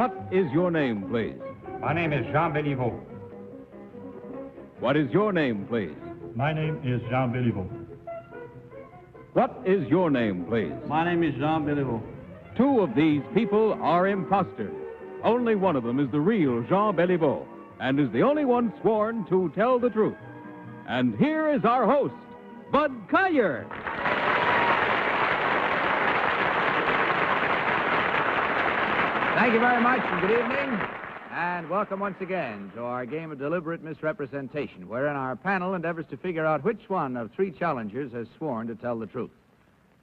What is your name, please? My name is Jean Beliveau. What is your name, please? My name is Jean Beliveau. What is your name, please? My name is Jean Beliveau. Two of these people are imposters. Only one of them is the real Jean Beliveau and is the only one sworn to tell the truth. And here is our host, Bud Collier. Thank you very much, and good evening, and welcome once again to our game of deliberate misrepresentation, wherein our panel endeavors to figure out which one of three challengers has sworn to tell the truth.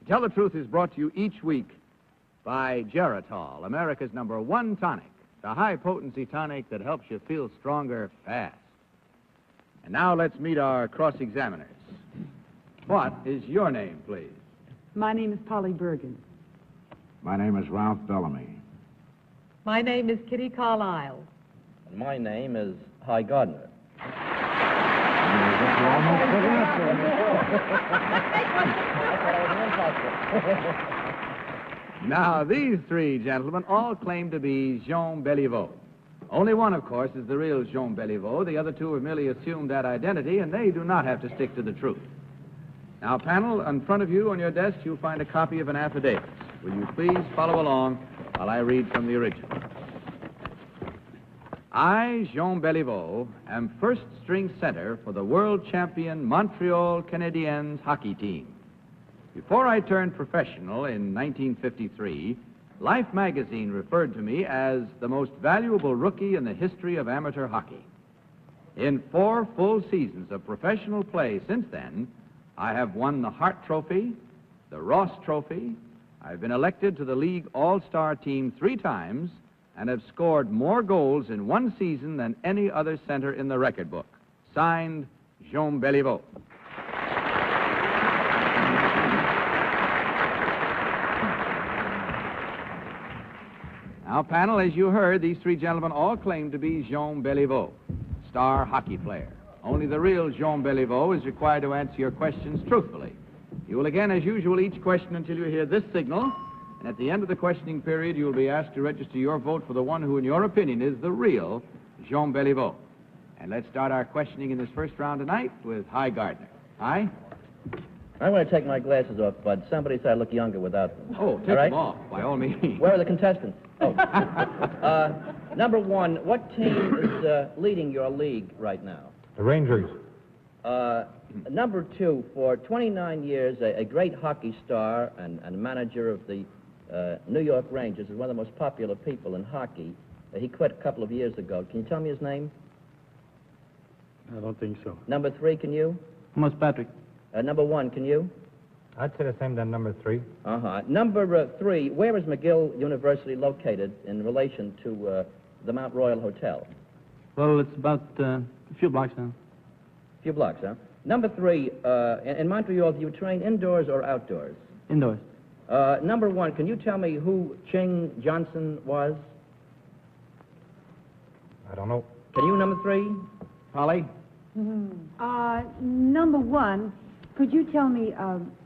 To Tell the Truth is brought to you each week by Geritol, America's #1 tonic, the high-potency tonic that helps you feel stronger fast. And now let's meet our cross-examiners. What is your name, please? My name is Polly Bergen. My name is Ralph Bellamy. My name is Kitty Carlisle. And my name is Howe Gardner. Now, these three gentlemen all claim to be Jean Beliveau. Only one, of course, is the real Jean Beliveau. The other two have merely assumed that identity, and they do not have to stick to the truth. Now, panel, in front of you on your desk, you'll find a copy of an affidavit. Will you please follow along while I read from the original? I, Jean Beliveau, am first-string center for the world champion Montreal Canadiens hockey team. Before I turned professional in 1953, Life magazine referred to me as the most valuable rookie in the history of amateur hockey. In 4 full seasons of professional play since then, I have won the Hart Trophy, the Ross Trophy. I've been elected to the League All-Star team 3 times and have scored more goals in one season than any other center in the record book. Signed, Jean Beliveau. Now, panel, as you heard, these three gentlemen all claim to be Jean Beliveau, star hockey player. Only the real Jean Beliveau is required to answer your questions truthfully. You will again, as usual, each question until you hear this signal, and at the end of the questioning period, you will be asked to register your vote for the one who, in your opinion, is the real Jean Beliveau. And let's start our questioning in this first round tonight with Howe Gardner. Howe? I want to take my glasses off, Bud. Somebody said I look younger without them. Oh, take them off, by all means. Where are the contestants? Oh. Number 1, what team is leading your league right now? The Rangers. Number 2, for 29 years, a great hockey star and manager of the New York Rangers is one of the most popular people in hockey. He quit a couple of years ago. Can you tell me his name? I don't think so. Number 3, can you? Thomas Patrick. Number 1, can you? I'd say the same than number 3. Number 3, where is McGill University located in relation to the Mount Royal Hotel? Well, it's about a few blocks now. A few blocks, huh? Number 3, in Montreal, do you train indoors or outdoors? Indoors. Number 1, can you tell me who Ching Johnson was? I don't know. Can you, number 3? Polly? Number 1, could you tell me,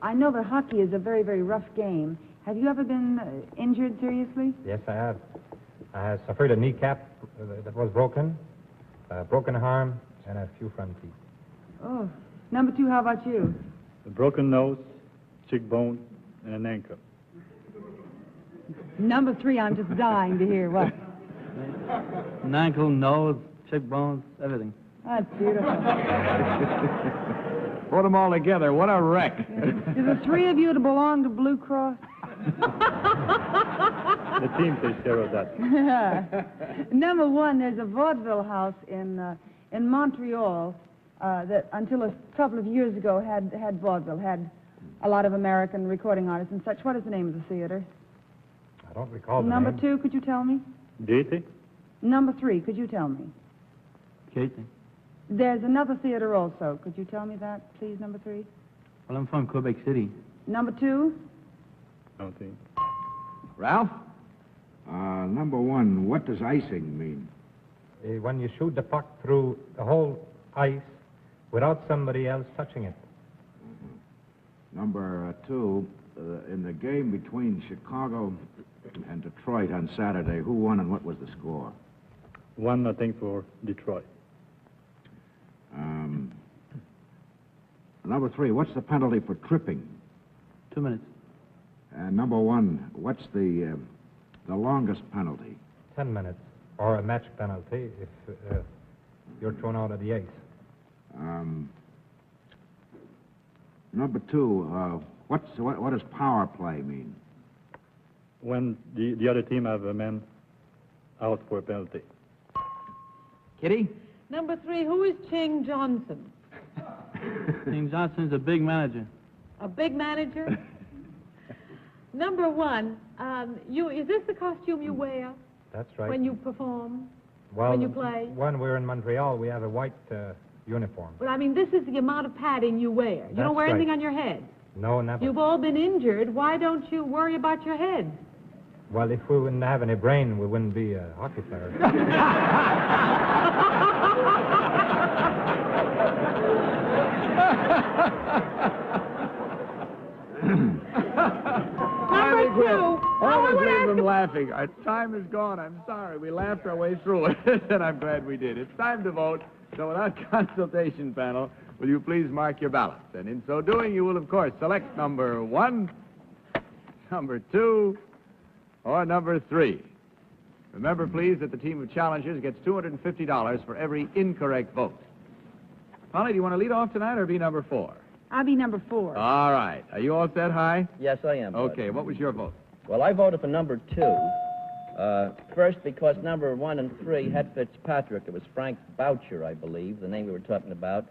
I know that hockey is a very, very rough game. Have you ever been injured seriously? Yes, I have. I have suffered a kneecap that was broken, a broken arm, and a few front teeth. Oh. Number 2, how about you? A broken nose, cheekbone, and an ankle. Number 3, I'm just dying to hear what. An ankle, nose, cheekbones, everything. That's beautiful. Put them all together. What a wreck. Do the 3 of you belong to Blue Cross? The team takes care of that. Number 1, there's a vaudeville house in Montreal that until a couple of years ago had vaudeville, had a lot of American recording artists and such. What is the name of the theater? I don't recall the Number name. 2, could you tell me? Gaity? Number 3, could you tell me? Katie. There's another theater also. Could you tell me that, please, number 3? Well, I'm from Quebec City. Number 2? I don't think. Ralph? Number 1, what does icing mean? When you shoot the puck through the whole ice without somebody else touching it. Number 2, in the game between Chicago and Detroit on Saturday. Who won and what was the score? 1-0 for Detroit. Number 3, what's the penalty for tripping? 2 minutes. And number 1, what's the longest penalty? 10 minutes, or a match penalty if you're thrown out of the ace. Number 2, what does power play mean? When the other team have a man out for a penalty. Kitty? Number 3, who is Ching Johnson? King Johnson's a big manager. A big manager? Number 1, is this the costume you wear That's right. when you perform? well, when you play? When we're in Montreal, we have a white uniform. Well, I mean, this is the amount of padding you wear. You don't That's wear anything right. on your head. No, never. You've all been injured. Why don't you worry about your head? Well, if we wouldn't have any brain, we wouldn't be hockey players. Number 2, Always leave them laughing. Our time is gone. I'm sorry. We laughed our way through it, and I'm glad we did. It's time to vote. So without consultation, panel, will you please mark your ballots? And in so doing, you will, of course, select number 1, number 2, or number 3. Remember, please, that the team of challengers gets $250 for every incorrect vote. Polly, do you want to lead off tonight or be number 4? I'll be number 4. All right. Are you all set, High? Yes, I am. Bud. Okay. What was your vote? Well, I voted for number 2. First, because number 1 and 3 had Fitzpatrick. It was Frank Boucher, I believe, the name we were talking about.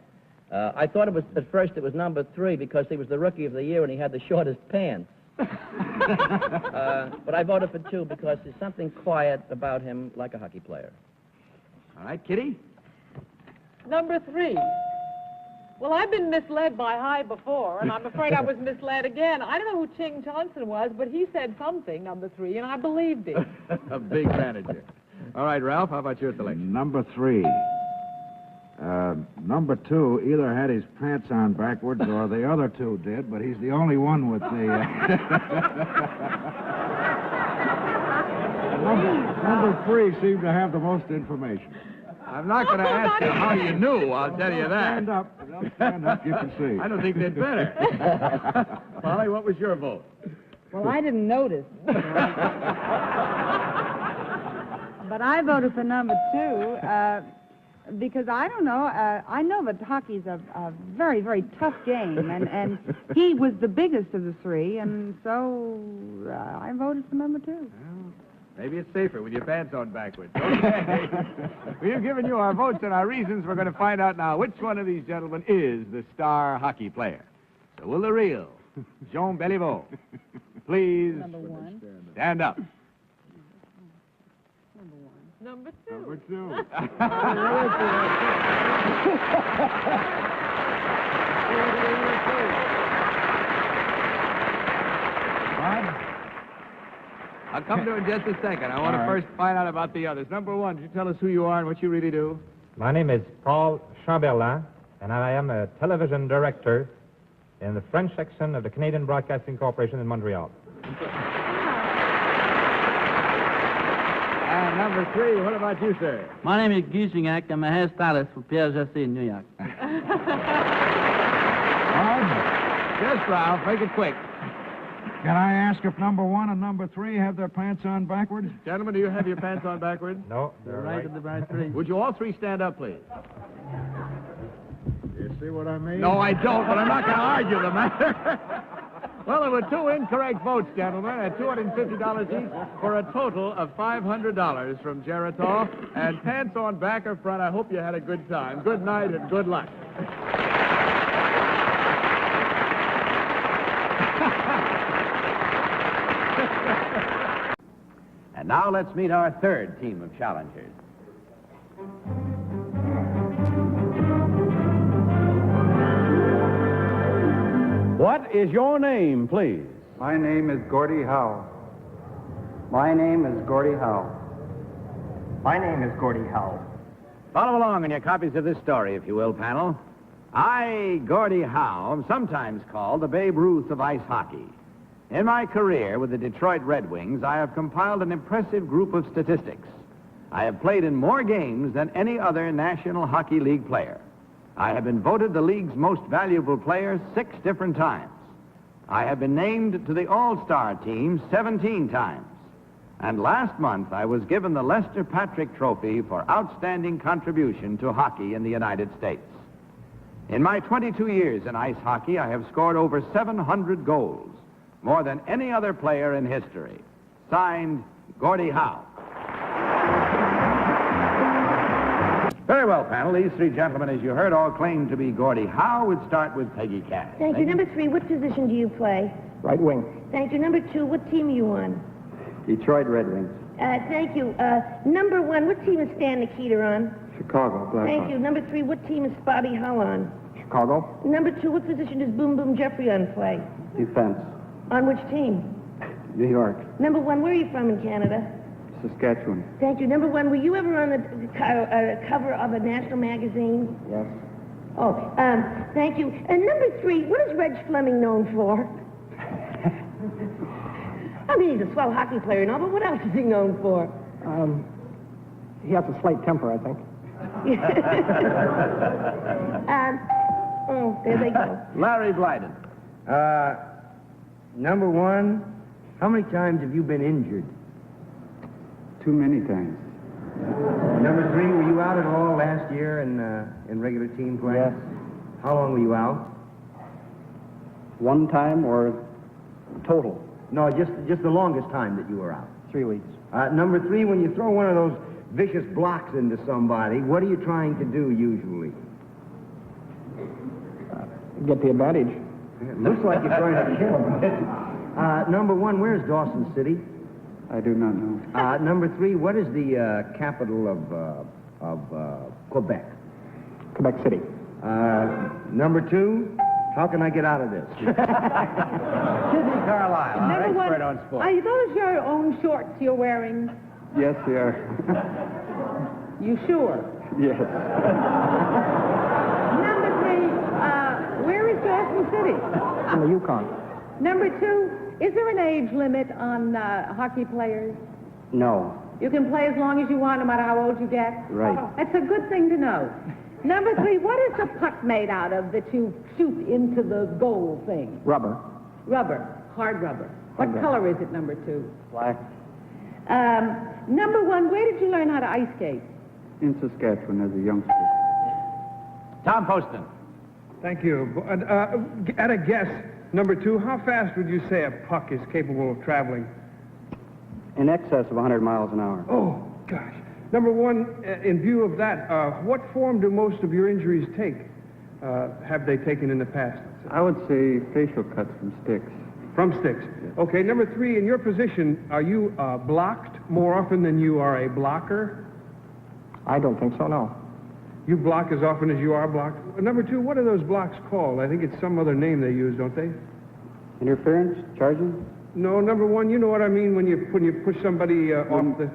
I thought it was, at first, it was number 3 because he was the Rookie of the Year and he had the shortest pants. But I voted for 2 because there's something quiet about him, like a hockey player. All right, Kitty? Number 3. Well, I've been misled by High before, and I'm afraid I was misled again. I don't know who Ching Johnson was, but he said something, number 3, and I believed him. A big manager. All right, Ralph, how about your selection? Number 3. Number 2 either had his pants on backwards or the other 2 did, but he's the only one with the... number 3 seemed to have the most information. I'm not going to ask you how you knew, I'll tell you that. Stand up. Stand up, you can see. I don't think they'd better. Polly, what was your vote? Well, I didn't notice. But I voted for number 2 because I don't know. I know that hockey's a very, very tough game, and he was the biggest of the 3, and so I voted for number 2. Well, maybe it's safer with your pants on backwards. Okay. We've given you our votes and our reasons. We're going to find out now which one of these gentlemen is the star hockey player. So will the real Jean Beliveau please Number 1. stand up? Number 2. Number 2. I'll come to it in just a second. I want to first find out about the others. Number 1, could you tell us who you are and what you really do? My name is Paul Chamberlain, and I am a television director in the French section of the Canadian Broadcasting Corporation in Montreal. And number 3, what about you, sir? My name is Guy Gignac. I'm a hairstylist for Pierre Jesse in New York. Yes, Ralph, make it quick. Can I ask if number 1 and number 3 have their pants on backwards? Gentlemen, do you have your pants on backwards? No, The they're right right. of the right 3. Would you all 3 stand up, please? You see what I mean? No, I don't, but I'm not going to argue the matter. Well, there were 2 incorrect votes, gentlemen, at $250 each for a total of $500 from Geritol. And pants on back or front, I hope you had a good time. Good night and good luck. And now let's meet our 3rd team of challengers. What is your name, please? My name is Gordie Howe. My name is Gordie Howe. My name is Gordie Howe. Follow along in your copies of this story, if you will, panel. I, Gordie Howe, am sometimes called the Babe Ruth of ice hockey. In my career with the Detroit Red Wings, I have compiled an impressive group of statistics. I have played in more games than any other National Hockey League player. I have been voted the league's most valuable player 6 different times. I have been named to the All-Star team 17 times. And last month, I was given the Lester Patrick Trophy for outstanding contribution to hockey in the United States. In my 22 years in ice hockey, I have scored over 700 goals, more than any other player in history. Signed, Gordie Howe. Very well, panel. These 3 gentlemen, as you heard, all claim to be Gordie Howe. We'd start with Peggy Cass. Thank you. Number 3, what position do you play? Right wing. Thank you. Number 2, what team are you on? Detroit Red Wings. Thank you. Number 1, what team is Stan Nikita on? Chicago Blackhawks. Thank you. Number 3, what team is Bobby Howe on? Chicago. Number 2, what position does Boom Boom Jeffrey on play? Defense. On which team? New York. Number 1, where are you from in Canada? Saskatchewan. Thank you. Number 1, were you ever on the cover of a national magazine? Yes. Oh, thank you. And number 3, what is Reg Fleming known for? I mean, he's a swell hockey player and all, but what else is he known for? He has a slight temper, I think. Oh, there they go. Larry Blyden. Number 1, how many times have you been injured? Too many times. Number 3, were you out at all last year in regular team play? Yes. How long were you out? One time or total? No, just the longest time that you were out. 3 weeks. Number 3, when you throw one of those vicious blocks into somebody, what are you trying to do usually? Get the advantage. It looks like you're trying to kill him. Number 1, where's Dawson City? I do not know. Number 3, what is the capital of Quebec? Quebec City. Number 2, how can I get out of this? Sidney Carlisle, our expert on sports. Are those your own shorts you're wearing? Yes, they are. You sure? Yes. Number 3, where is Dawson City? In the Yukon. Number 2, is there an age limit on hockey players? No. You can play as long as you want, no matter how old you get? Right. That's a good thing to know. Number 3, what is the puck made out of that you shoot into the goal thing? Rubber. Rubber, hard rubber. What color is it, number 2? Black. Number 1, where did you learn how to ice skate? In Saskatchewan as a youngster. Tom Poston. Thank you. At a guess, number 2, how fast would you say a puck is capable of traveling? In excess of 100 miles an hour. Oh, gosh. Number 1, in view of that, what form do most of your injuries take? Have they taken in the past? I would say facial cuts from sticks. From sticks. Yes. Okay, number 3, in your position, are you blocked more often than you are a blocker? I don't think so, no. You block as often as you are blocked? Number 2, what are those blocks called? I think it's some other name they use, don't they? Interference? Charging? No, number 1, you know what I mean when you push somebody off the...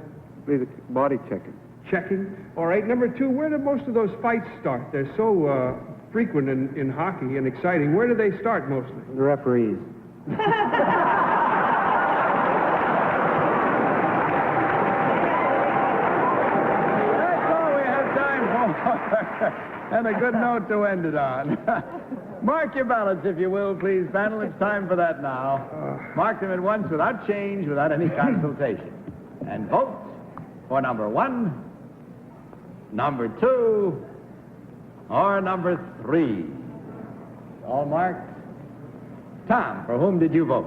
Body checking. Checking? All right. Number 2, where do most of those fights start? They're so frequent in hockey and exciting. Where do they start mostly? The referees. That's all we have time for. And a good note to end it on. Mark your ballots, if you will, please, panel. It's time for that now. Mark them at once without change, without any consultation. And vote for number 1, number 2, or number 3. All marked. Tom, for whom did you vote?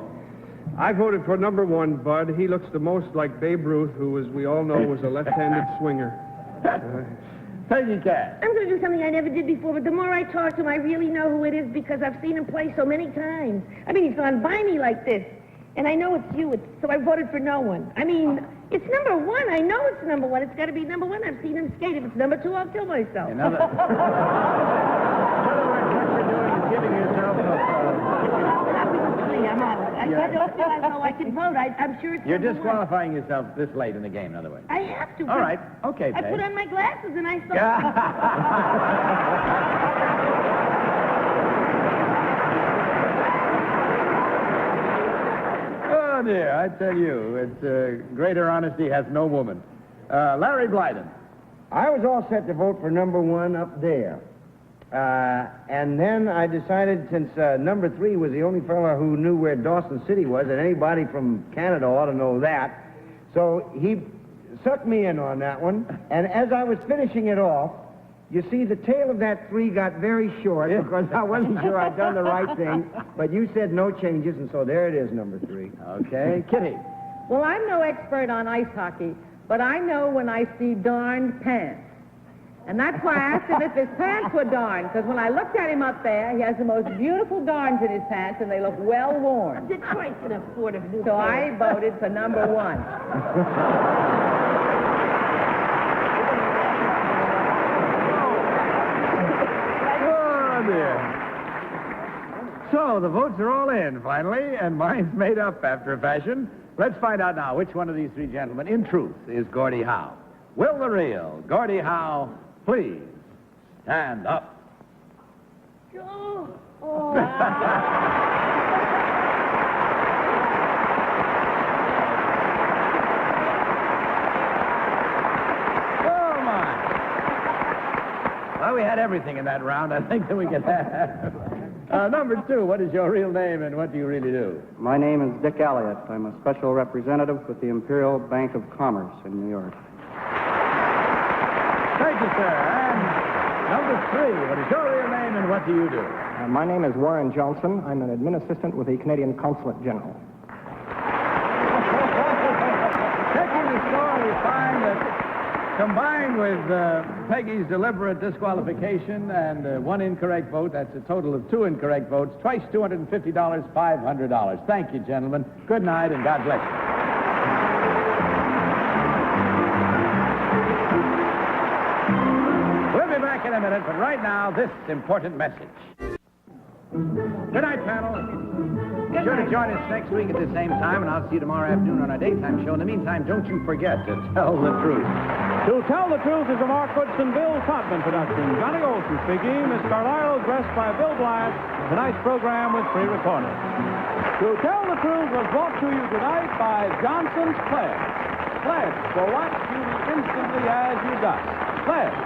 I voted for number 1, Bud. He looks the most like Babe Ruth, who, as we all know, was a left-handed swinger. Peggy Cass. I'm going to do something I never did before, but the more I talk to him, I really know who it is because I've seen him play so many times. I mean, he's gone by me like this. And I know it's you, so I voted for no one. I mean, it's number 1. I know it's number 1. It's got to be number 1. I've seen him skate. If it's number 2, I'll kill myself. In other words, what you're doing is giving yourself I'm out. I don't feel as though I can vote. I'm sure it's You're number disqualifying yourself this late in the game, in other words. I have to. All right. Okay, I Peg. put on my glasses and I saw... dear, I tell you, it's greater honesty has no woman. Larry Blyden. I was all set to vote for number 1 up there. And then I decided, since number 3 was the only fellow who knew where Dawson City was, and anybody from Canada ought to know that, so he sucked me in on that one. And as I was finishing it off, you see, the tail of that 3 got very short because I wasn't sure I'd done the right thing, but you said no changes, and so there it is, number 3. Okay, Kitty. Well, I'm no expert on ice hockey, but I know when I see darned pants. And that's why I asked him if his pants were darned, because when I looked at him up there, he has the most beautiful darns in his pants, and they look well worn. Detroit can afford a new So I voted for number 1. Oh, dear. So, the votes are all in, finally, and mine's made up after a fashion. Let's find out now which one of these 3 gentlemen, in truth, is Gordie Howe. Will the real Gordie Howe please stand up? Oh. Well, we had everything in that round. I think that we can have. Number 2, what is your real name and what do you really do? My name is Dick Elliott. I'm a special representative with the Imperial Bank of Commerce in New York. Thank you, sir. And number 3, what is your real name and what do you do? My name is Warren Johnson. I'm an admin assistant with the Canadian Consulate General. Checking the score, we find that combined with Peggy's deliberate disqualification and 1 incorrect vote, that's a total of 2 incorrect votes, twice $250, $500. Thank you, gentlemen. Good night, and God bless you. We'll be back in a minute, but right now, this important message. Good night, panel. Be sure to join us next week at the same time, and I'll see you tomorrow afternoon on our daytime show. In the meantime, don't you forget to tell the truth. To Tell the Truth is a Mark Woodson, Bill Todman production. Johnny Olson speaking. Miss Carlisle dressed by Bill Blythe. Tonight's program was pre-recorded. To Tell the Truth was brought to you tonight by Johnson's Pledge. Pledge for wax beauty instantly as you dust. Pledge.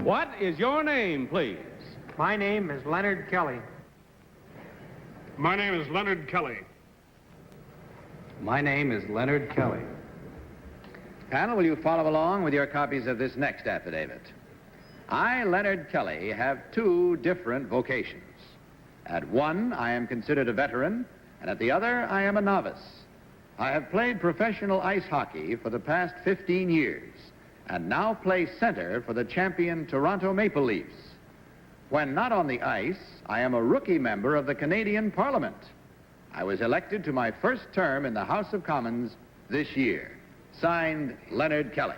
What is your name, please? My name is Leonard Kelly. My name is Leonard Kelly. My name is Leonard Kelly. Panel, will you follow along with your copies of this next affidavit? I, Leonard Kelly, have 2 different vocations. At one, I am considered a veteran, and at the other, I am a novice. I have played professional ice hockey for the past 15 years, and now play center for the champion Toronto Maple Leafs. When not on the ice, I am a rookie member of the Canadian Parliament. I was elected to my first term in the House of Commons this year. Signed, Leonard Kelly.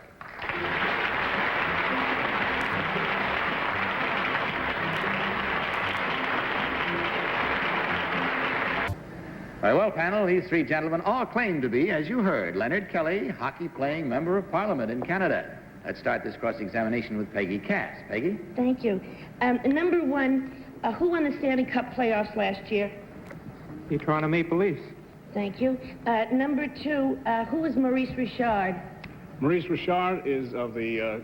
Very well, panel, these 3 gentlemen all claim to be, as you heard, Leonard Kelly, hockey-playing member of Parliament in Canada. Let's start this cross-examination with Peggy Cass. Peggy? Thank you. Number 1, who won the Stanley Cup playoffs last year? The Toronto Maple Leafs. Thank you. Number 2, who is Maurice Richard? Maurice Richard is of the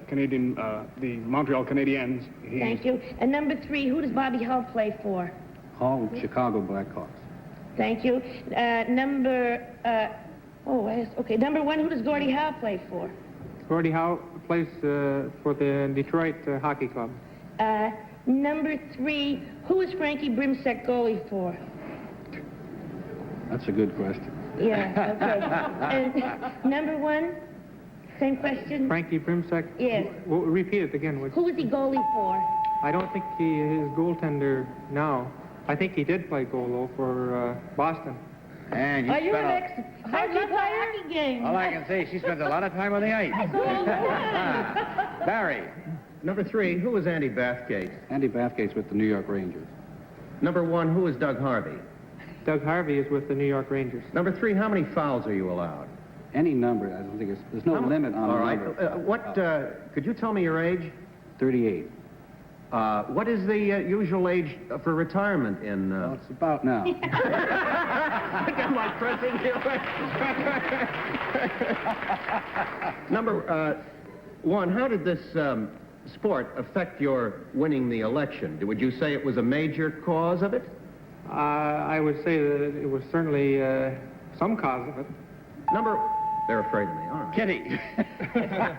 the Montreal Canadiens. Thank you. And number 3, who does Bobby Hull play for? Hall, Chicago Blackhawks. Thank you. Number 1, who does Gordie Howe play for? Gordie Howe plays for the Detroit Hockey Club. Number 3, who is Frankie Brimsek goalie for? That's a good question. Yeah, okay. And number 1, same question? Frankie Brimsek? Yes. Well, repeat it again. Who is he goalie for? I don't think he is goaltender now. I think he did play goal, though, for Boston. And Are you an ex-hockey player? Game. All I can say is she spends a lot of time on the ice. Barry. Number 3, who is Andy Bathgate? Andy Bathgate's with the New York Rangers. Number 1, who is Doug Harvey? Doug Harvey is with the New York Rangers. Number 3, how many fouls are you allowed? Any number. I don't think there's no limit on All the right. number. Could you tell me your age? 38. What is the usual age for retirement in... Well, it's about now. I'm like pressing you. Number one, how did this sport affect your winning the election? Would you say it was a major cause of it? I would say that it was certainly some cause of it. They're afraid of me. All right. Kitty.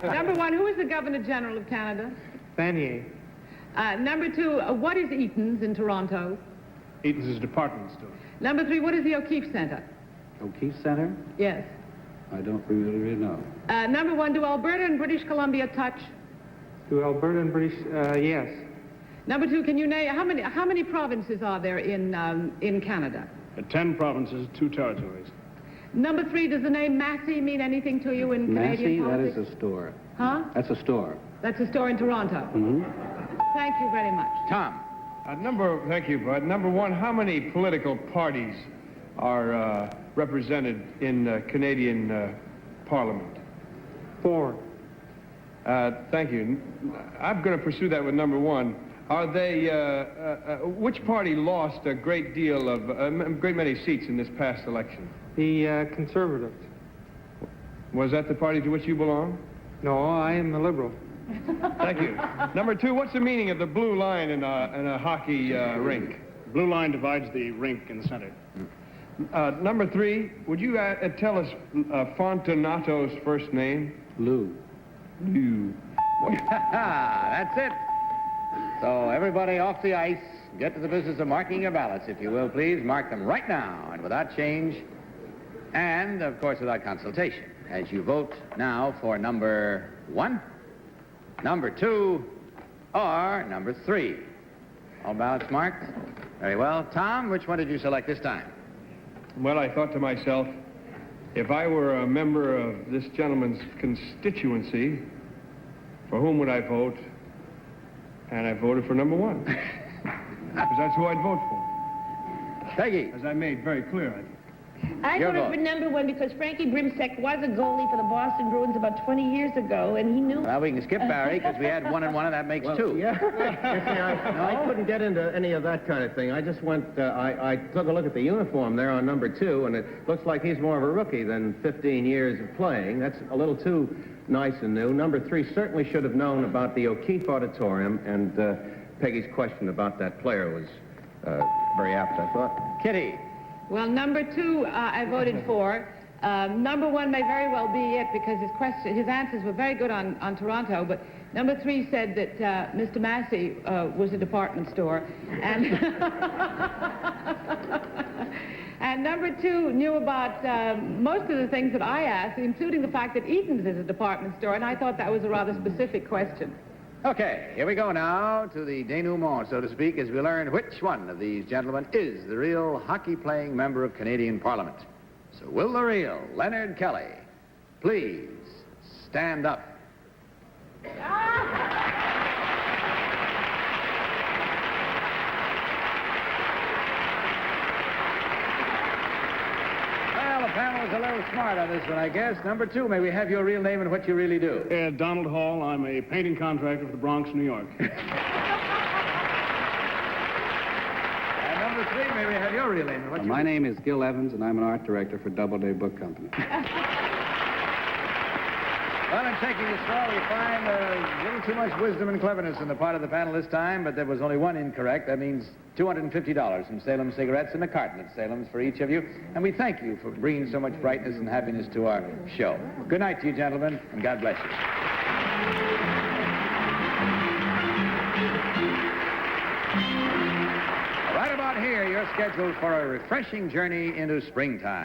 Number one, who is the Governor General of Canada? Vanier. Number two, what is Eaton's in Toronto? Eaton's is a department store. Number three, what is the O'Keefe Center? O'Keefe Center? Yes. I don't really know. Number one, do Alberta and British Columbia touch? To Alberta and British, yes. Number two, can you name how many provinces are there in Canada? 10 provinces, 2 territories. Number three, does the name Massey mean anything to you in Canadian politics? That is a store. Huh? That's a store. That's a store in Toronto. Mm-hmm. Thank you very much. Tom. Thank you, Bud. Number one, how many political parties are represented in Canadian Parliament? 4. Thank you. I'm going to pursue that with number one. Are they, which party lost a great deal of, a great many seats in this past election? The Conservatives. Was that the party to which you belong? No, I am the Liberal. Thank you. Number two, what's the meaning of the blue line in a hockey rink? Blue line divides the rink in the center. Number three, would you tell us Fontanato's first name? Lou. Lou. That's it. So everybody off the ice, get to the business of marking your ballots, if you will, please. Mark them right now and without change and, of course, without consultation. As you vote now for number one, number two, or number three. All ballots marked? Very well. Tom, which one did you select this time? Well, I thought to myself, if I were a member of this gentleman's constituency, for whom would I vote? And I voted for number one. Because that's who I'd vote for. Peggy. As I made very clear, I think. I Your voted vote. for number one because Frankie Brimsek was a goalie for the Boston Bruins about 20 years ago, and he knew... Well, we can skip Barry, because we had 1 and 1, and that makes 2. Yeah. You see, I couldn't get into any of that kind of thing. I just went, I took a look at the uniform there on number 2, and it looks like he's more of a rookie than 15 years of playing. That's a little too nice and new. Number 3 certainly should have known about the O'Keefe Auditorium, and Peggy's question about that player was very apt, I thought. Kitty. Well, number two, I voted for. Number one may very well be it because his answers were very good on Toronto, but number three said that Mr. Massey was a department store. And, and number two knew about most of the things that I asked, including the fact that Eaton's is a department store, and I thought that was a rather specific question. Okay, here we go now to the denouement, so to speak, as we learn which one of these gentlemen is the real hockey-playing member of Canadian Parliament. So will the real Leonard Kelly please stand up? Well, the panel is a little smart on this one, I guess. Number two, may we have your real name and what you really do? Donald Hall. I'm a painting contractor for the Bronx, New York. And number three, may we have your real name and what you My do? name is Gil Evans, and I'm an art director for Doubleday Book Company. Well, in taking this straw, we find a little too much wisdom and cleverness on the part of the panel this time, but there was only one incorrect. That means $250 from Salem Cigarettes and a carton of Salem's for each of you. And we thank you for bringing so much brightness and happiness to our show. Good night to you, gentlemen, and God bless you. Right about here, you're scheduled for a refreshing journey into springtime.